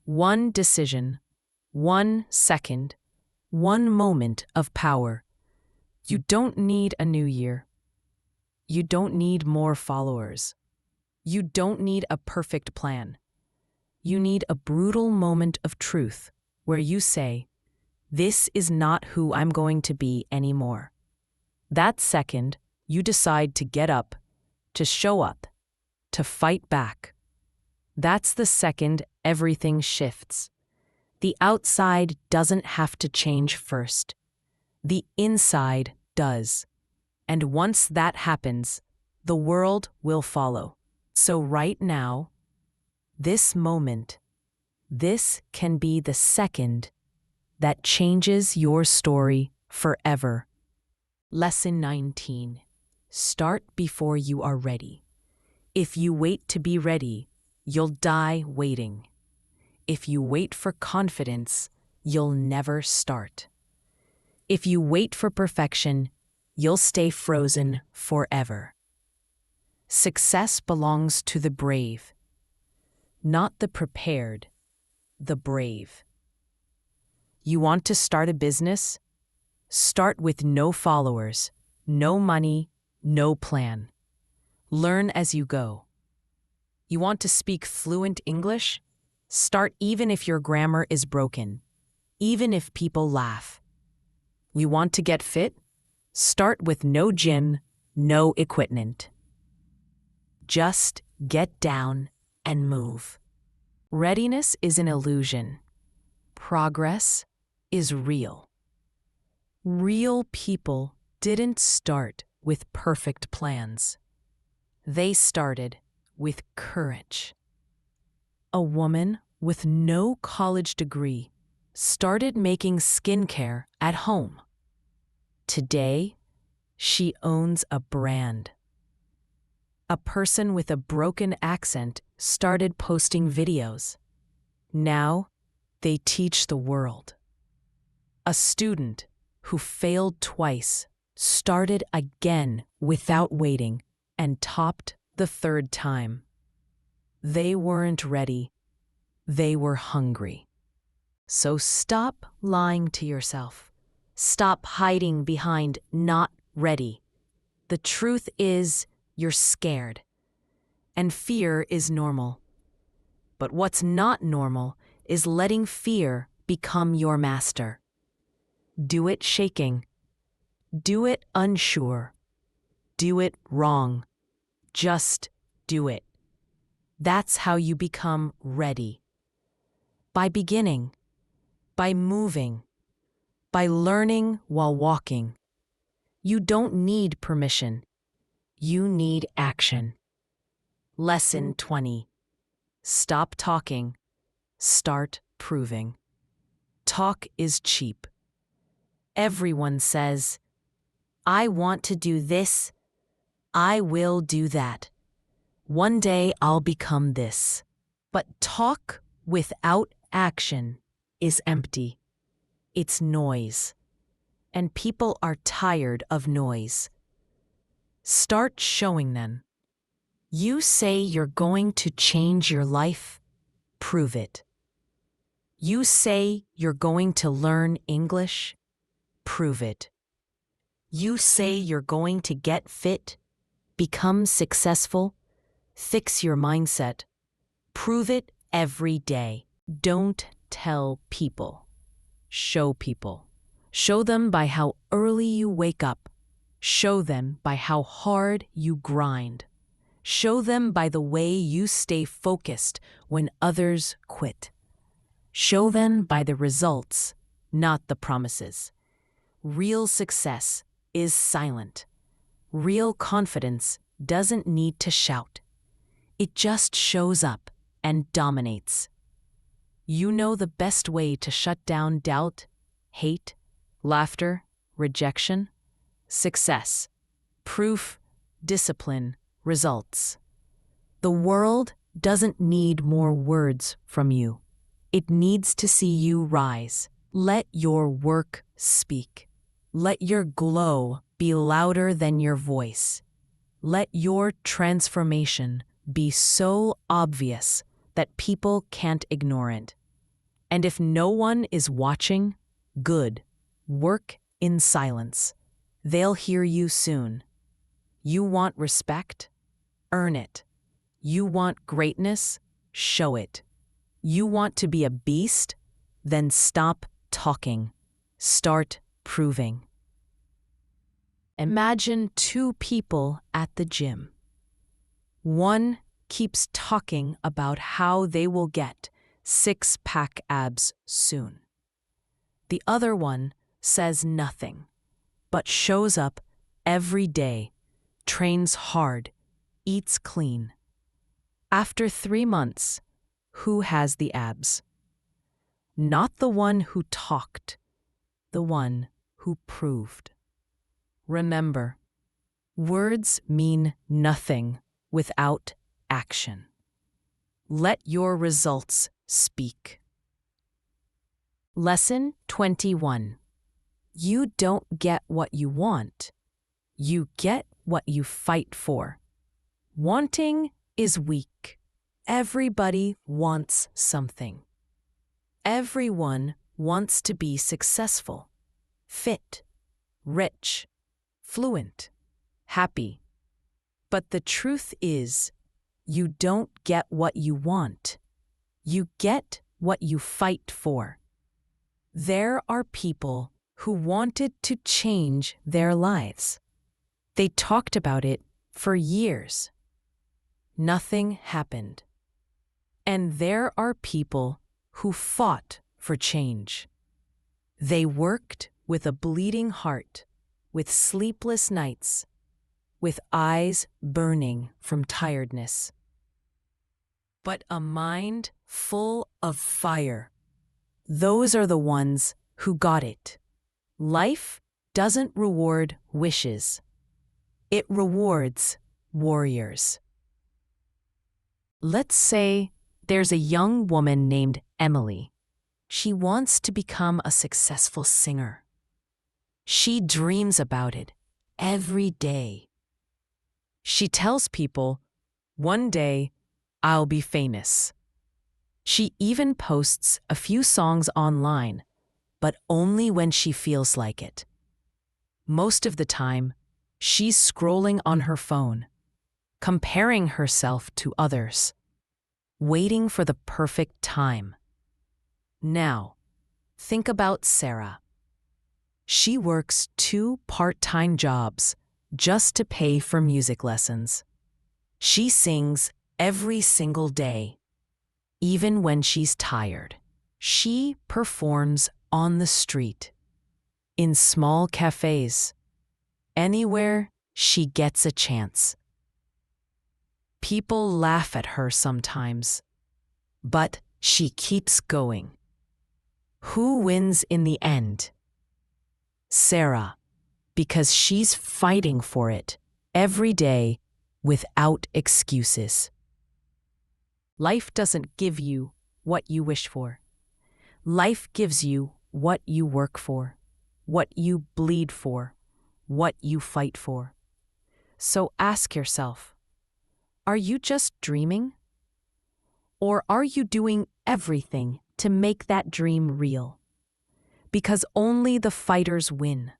One decision, 1 second, one moment of power. You don't need a new year. You don't need more followers. You don't need a perfect plan. You need a brutal moment of truth where you say, "This is not who I'm going to be anymore." That second, you decide to get up, to show up, to fight back. That's the second everything shifts. The outside doesn't have to change first. The inside does. And once that happens, the world will follow. So right now, this moment, this can be the second that changes your story forever. Lesson 19. Start before you are ready. If you wait to be ready, you'll die waiting. If you wait for confidence, you'll never start. If you wait for perfection, you'll stay frozen forever. Success belongs to the brave, not the prepared, the brave. You want to start a business? Start with no followers, no money, no plan. Learn as you go. You want to speak fluent English? Start even if your grammar is broken, even if people laugh. You want to get fit? Start with no gym, no equipment. Just get down and move. Readiness is an illusion. Progress is real. Real people didn't start with perfect plans. They started with courage. A woman with no college degree started making skincare at home. Today, she owns a brand. A person with a broken accent started posting videos. Now, they teach the world. A student who failed twice started again without waiting and topped the third time. They weren't ready. They were hungry. So stop lying to yourself. Stop hiding behind not ready. The truth is, you're scared. And fear is normal. But what's not normal is letting fear become your master. Do it shaking. Do it unsure. Do it wrong. Just do it. That's how you become ready. By beginning, by moving, by learning while walking. You don't need permission. You need action. Lesson 20. Stop talking. Start proving. Talk is cheap. Everyone says, "I want to do this. I will do that. One day I'll become this." But talk without action is empty. It's noise. And people are tired of noise. Start showing them. You say you're going to change your life? Prove it. You say you're going to learn English? Prove it. You say you're going to get fit, become successful, fix your mindset. Prove it every day. Don't tell people. Show people. Show them by how early you wake up. Show them by how hard you grind. Show them by the way you stay focused when others quit. Show them by the results, not the promises. Real success is silent. Real confidence doesn't need to shout. It just shows up and dominates. You know the best way to shut down doubt, hate, laughter, rejection? Success, proof, discipline, results. The world doesn't need more words from you. It needs to see you rise. Let your work speak. Let your glow be louder than your voice. Let your transformation be so obvious that people can't ignore it. And if no one is watching, good. Work in silence. They'll hear you soon. You want respect? Earn it. You want greatness? Show it. You want to be a beast? Then stop talking. Start proving. Imagine two people at the gym. One keeps talking about how they will get six-pack abs soon. The other one says nothing, but shows up every day, trains hard, eats clean. After 3 months, who has the abs? Not the one who talked, the one who proved. Remember, words mean nothing without action. Let your results speak. Lesson 21. You don't get what you want. You get what you fight for. Wanting is weak. Everybody wants something. Everyone wants to be successful, fit, rich, fluent, happy. But the truth is, you don't get what you want. You get what you fight for. There are people who wanted to change their lives. They talked about it for years. Nothing happened. And there are people who fought for change. They worked with a bleeding heart, with sleepless nights, with eyes burning from tiredness. But a mind full of fire. Those are the ones who got it. Life doesn't reward wishes. It rewards warriors. Let's say there's a young woman named Emily. She wants to become a successful singer. She dreams about it every day. She tells people, "One day, I'll be famous." She even posts a few songs online, but only when she feels like it. Most of the time, she's scrolling on her phone, comparing herself to others, waiting for the perfect time. Now, think about Sarah. She works 2 part-time jobs just to pay for music lessons. She sings every single day, even when she's tired. She performs on the street, in small cafes, anywhere she gets a chance. People laugh at her sometimes, but she keeps going. Who wins in the end? Sarah, because she's fighting for it every day without excuses. Life doesn't give you what you wish for. Life gives you what you work for, what you bleed for, what you fight for. So ask yourself, are you just dreaming? Or are you doing everything to make that dream real? Because only the fighters win.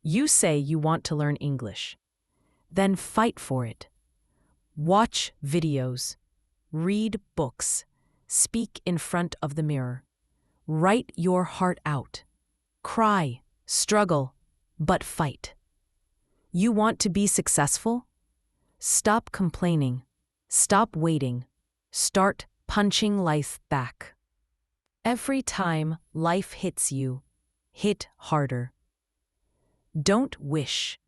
You say you want to learn English. Then fight for it. Watch videos, read books, speak in front of the mirror. Write your heart out. Cry, struggle, but fight. You want to be successful? Stop complaining. Stop waiting. Start punching life back. Every time life hits you, hit harder. Don't wish.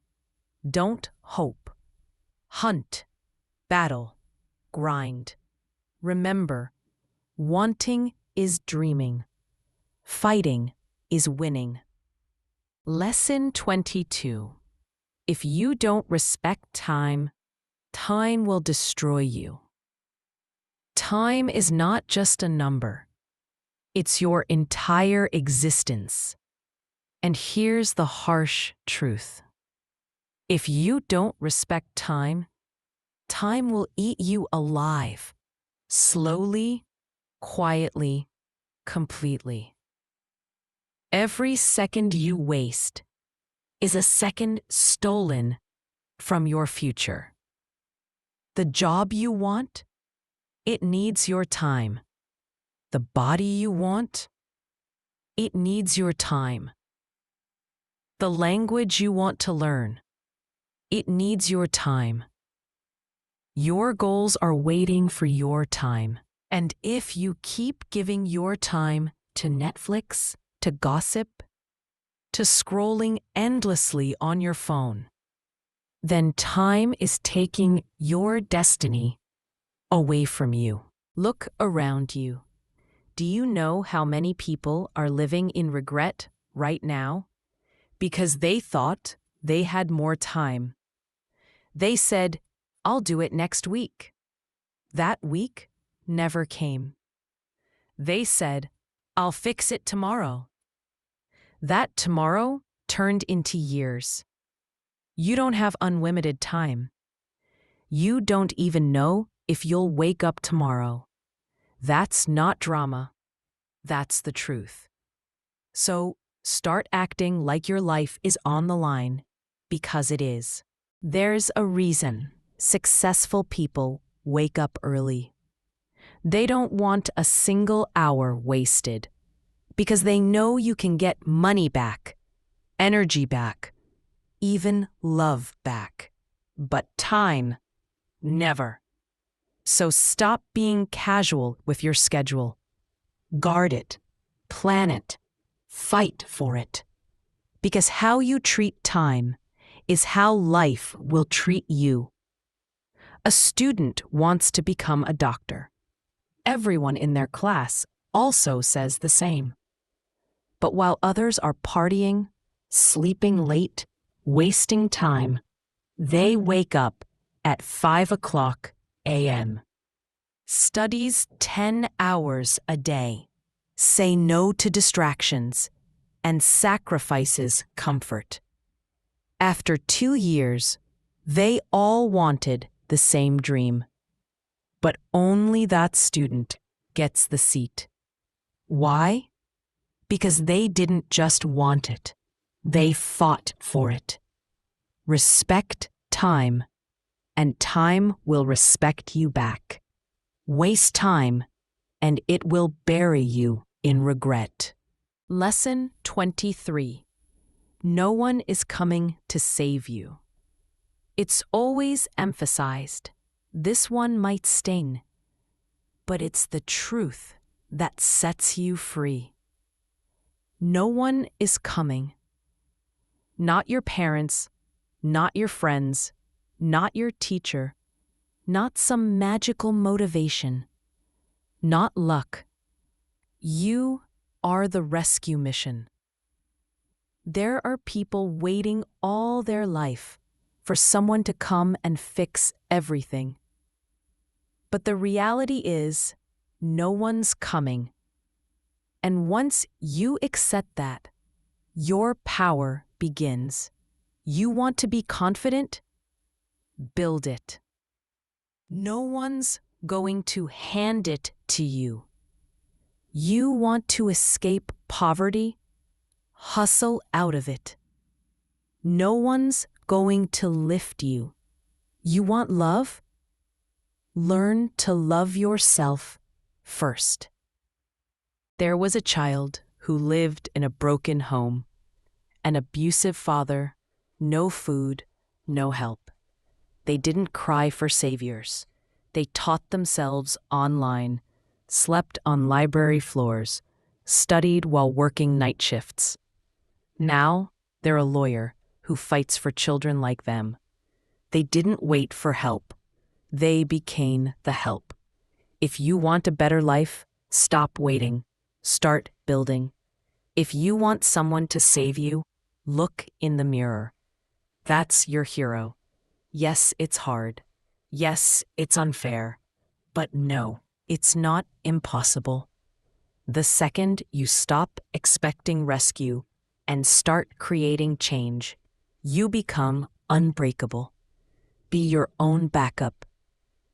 Don't hope. Hunt. Battle. Grind. Remember, wanting is dreaming. Fighting is winning. Lesson 22. If you don't respect time, time will destroy you. Time is not just a number. It's your entire existence. And here's the harsh truth. If you don't respect time, time will eat you alive. Slowly, quietly, completely. Every second you waste is a second stolen from your future. The job you want, it needs your time. The body you want, it needs your time. The language you want to learn, it needs your time. Your goals are waiting for your time. And if you keep giving your time to Netflix, to gossip, to scrolling endlessly on your phone, then time is taking your destiny away from you. Look around you. Do you know how many people are living in regret right now? Because they thought they had more time. They said, "I'll do it next week." That week never came. They said, "I'll fix it tomorrow." That tomorrow turned into years. You don't have unlimited time. You don't even know if you'll wake up tomorrow. That's not drama. That's the truth. So start acting like your life is on the line, because it is. There's a reason successful people wake up early. They don't want a single hour wasted, because they know you can get money back, energy back, even love back. But time, never. So stop being casual with your schedule. Guard it, plan it, fight for it. Because how you treat time is how life will treat you. A student wants to become a doctor. Everyone in their class also says the same. But while others are partying, sleeping late, wasting time, they wake up at 5 a.m. Studies 10 hours a day, say no to distractions, and sacrifices comfort. After 2 years, they all wanted the same dream. But only that student gets the seat. Why? Because they didn't just want it. They fought for it. Respect time, and time will respect you back. Waste time, and it will bury you in regret. Lesson 23. No one is coming to save you. It's always emphasized. This one might sting, but it's the truth that sets you free. No one is coming. Not your parents, not your friends, not your teacher, not some magical motivation, not luck. You are the rescue mission. There are people waiting all their life for someone to come and fix everything. But the reality is, no one's coming. And once you accept that, your power begins. You want to be confident? Build it. No one's going to hand it to you. You want to escape poverty? Hustle out of it. No one's going to lift you. You want love? Learn to love yourself first. There was a child who lived in a broken home, an abusive father, no food, no help. They didn't cry for saviors. They taught themselves online, slept on library floors, studied while working night shifts. Now, they're a lawyer who fights for children like them. They didn't wait for help. They became the help. If you want a better life, stop waiting. Start building. If you want someone to save you, look in the mirror. That's your hero. Yes, it's hard. Yes, it's unfair. But no, it's not impossible. The second you stop expecting rescue and start creating change, you become unbreakable. Be your own backup.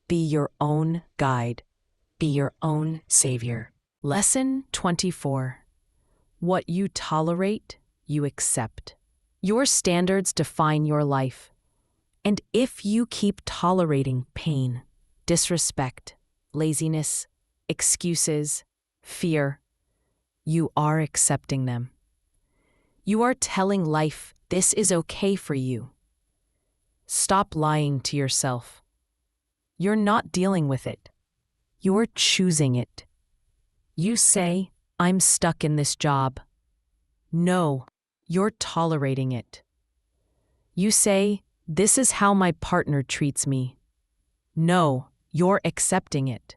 Be your own guide. Be your own savior. Lesson 24. What you tolerate, you accept. Your standards define your life. And if you keep tolerating pain, disrespect, laziness, excuses, fear, you are accepting them. You are telling life this is okay for you. Stop lying to yourself. You're not dealing with it. You're choosing it. You say, I'm stuck in this job. No, you're tolerating it. You say, this is how my partner treats me. No, you're accepting it.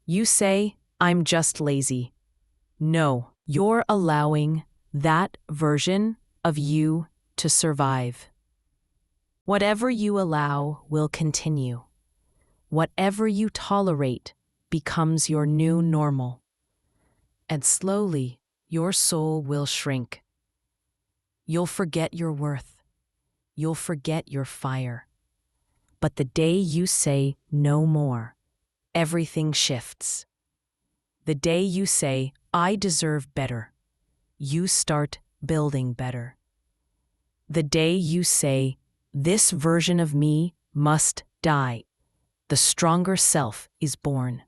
You say, I'm just lazy. No, you're allowing that version of you to survive. Whatever you allow will continue. Whatever you tolerate becomes your new normal. And slowly, your soul will shrink. You'll forget your worth. You'll forget your fire. But the day you say no more, everything shifts. The day you say, I deserve better, you start building better. The day you say, this version of me must die, the stronger self is born.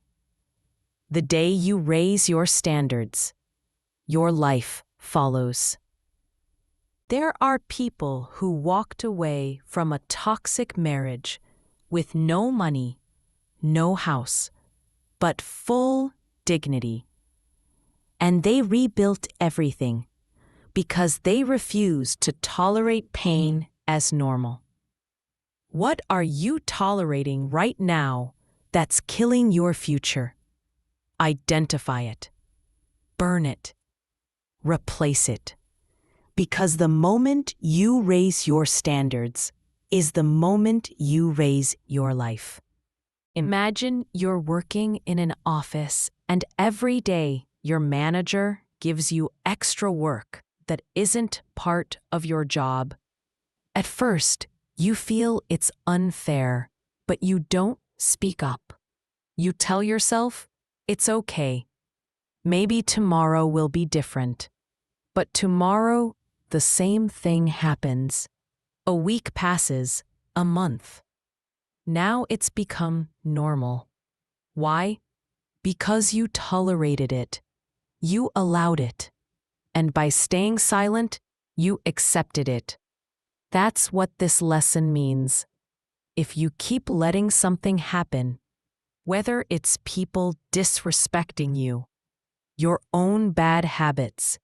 The day you raise your standards, your life follows. There are people who walked away from a toxic marriage with no money, no house, but full dignity. And they rebuilt everything because they refused to tolerate pain as normal. What are you tolerating right now that's killing your future? Identify it. Burn it. Replace it. Because the moment you raise your standards is the moment you raise your life. Imagine you're working in an office and every day your manager gives you extra work that isn't part of your job. At first, you feel it's unfair, but you don't speak up. You tell yourself, it's okay. Maybe tomorrow will be different. But tomorrow, the same thing happens. A week passes, a month. Now it's become normal. Why? Because you tolerated it. You allowed it. And by staying silent, you accepted it. That's what this lesson means. If you keep letting something happen, whether it's people disrespecting you, your own bad habits,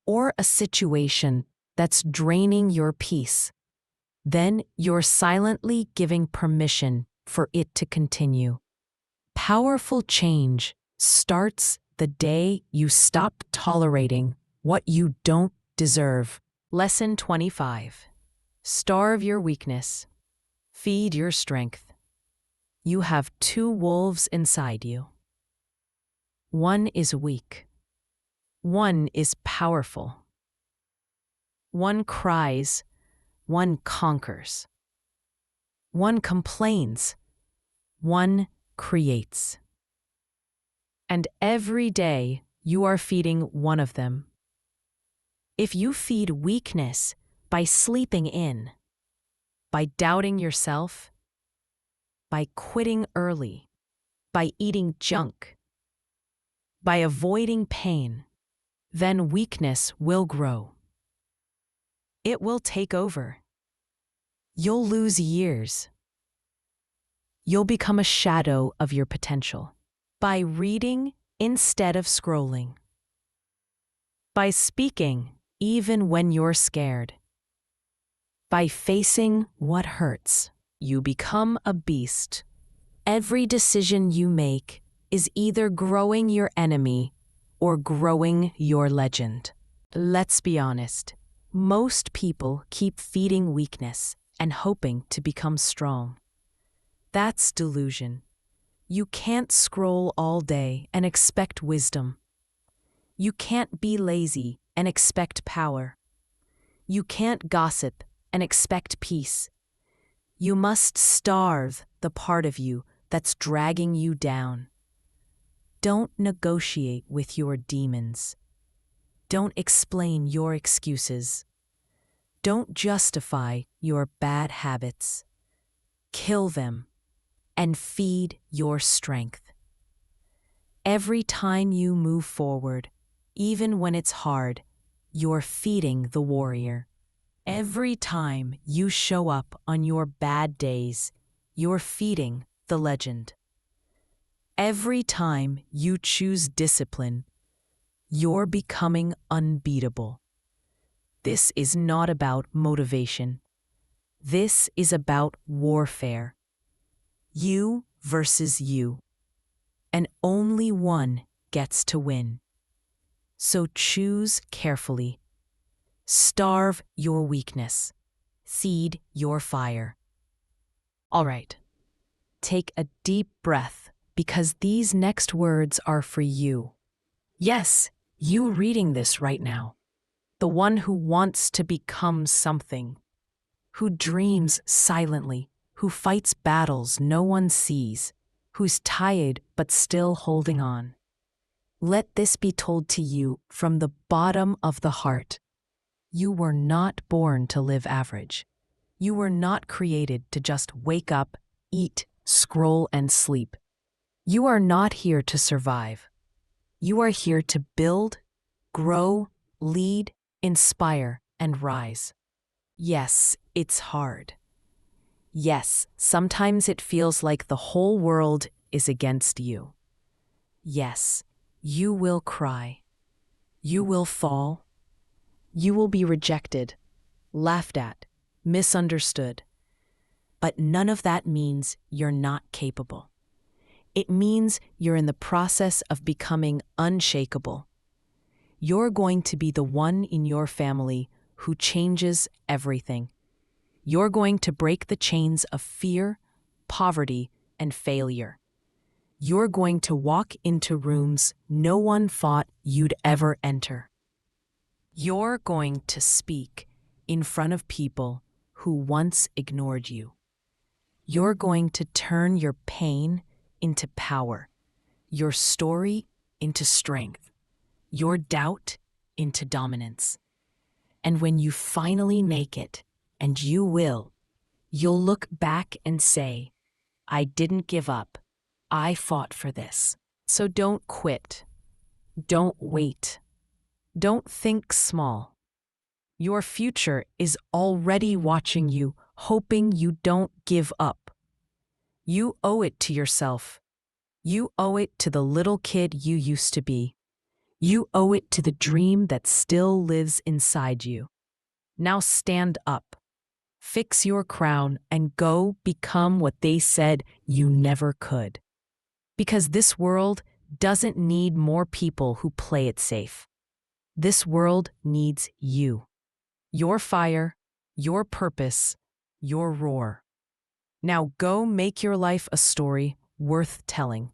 or a situation that's draining your peace, then you're silently giving permission for it to continue. Powerful change starts the day you stop tolerating what you don't deserve. Lesson 25. Starve your weakness. Feed your strength. You have two wolves inside you. One is weak. One is powerful. One cries. One conquers. One complains. One creates. And every day you are feeding one of them. If you feed weakness by sleeping in, by doubting yourself, by quitting early, by eating junk, by avoiding pain, then weakness will grow. It will take over. You'll lose years. You'll become a shadow of your potential. By reading instead of scrolling. By speaking even when you're scared. By facing what hurts, you become a beast. Every decision you make is either growing your enemy or growing your legend. Let's be honest. Most people keep feeding weakness and hoping to become strong. That's delusion. You can't scroll all day and expect wisdom. You can't be lazy and expect power. You can't gossip and expect peace. You must starve the part of you that's dragging you down. Don't negotiate with your demons. Don't explain your excuses. Don't justify your bad habits. Kill them and feed your strength. Every time you move forward, even when it's hard, you're feeding the warrior. Every time you show up on your bad days, you're feeding the legend. Every time you choose discipline, you're becoming unbeatable. This is not about motivation. This is about warfare. You versus you. And only one gets to win. So choose carefully. Starve your weakness. Feed your fire. All right. Take a deep breath because these next words are for you. Yes, you reading this right now. The one who wants to become something. Who dreams silently. Who fights battles no one sees. Who's tired but still holding on. Let this be told to you from the bottom of the heart. You were not born to live average. You were not created to just wake up, eat, scroll, and sleep. You are not here to survive. You are here to build, grow, lead, inspire, and rise. Yes, it's hard. Yes, sometimes it feels like the whole world is against you. Yes, you will cry. You will fall. You will be rejected, laughed at, misunderstood. But none of that means you're not capable. It means you're in the process of becoming unshakable. You're going to be the one in your family who changes everything. You're going to break the chains of fear, poverty, and failure. You're going to walk into rooms no one thought you'd ever enter. You're going to speak in front of people who once ignored you. You're going to turn your pain into power, your story into strength, your doubt into dominance. And when you finally make it, and you will, you'll look back and say, I didn't give up. I fought for this. So don't quit. Don't wait. Don't think small. Your future is already watching you, hoping you don't give up. You owe it to yourself. You owe it to the little kid you used to be. You owe it to the dream that still lives inside you. Now stand up. Fix your crown and go become what they said you never could. Because this world doesn't need more people who play it safe. This world needs you. Your fire, your purpose, your roar. Now go make your life a story worth telling.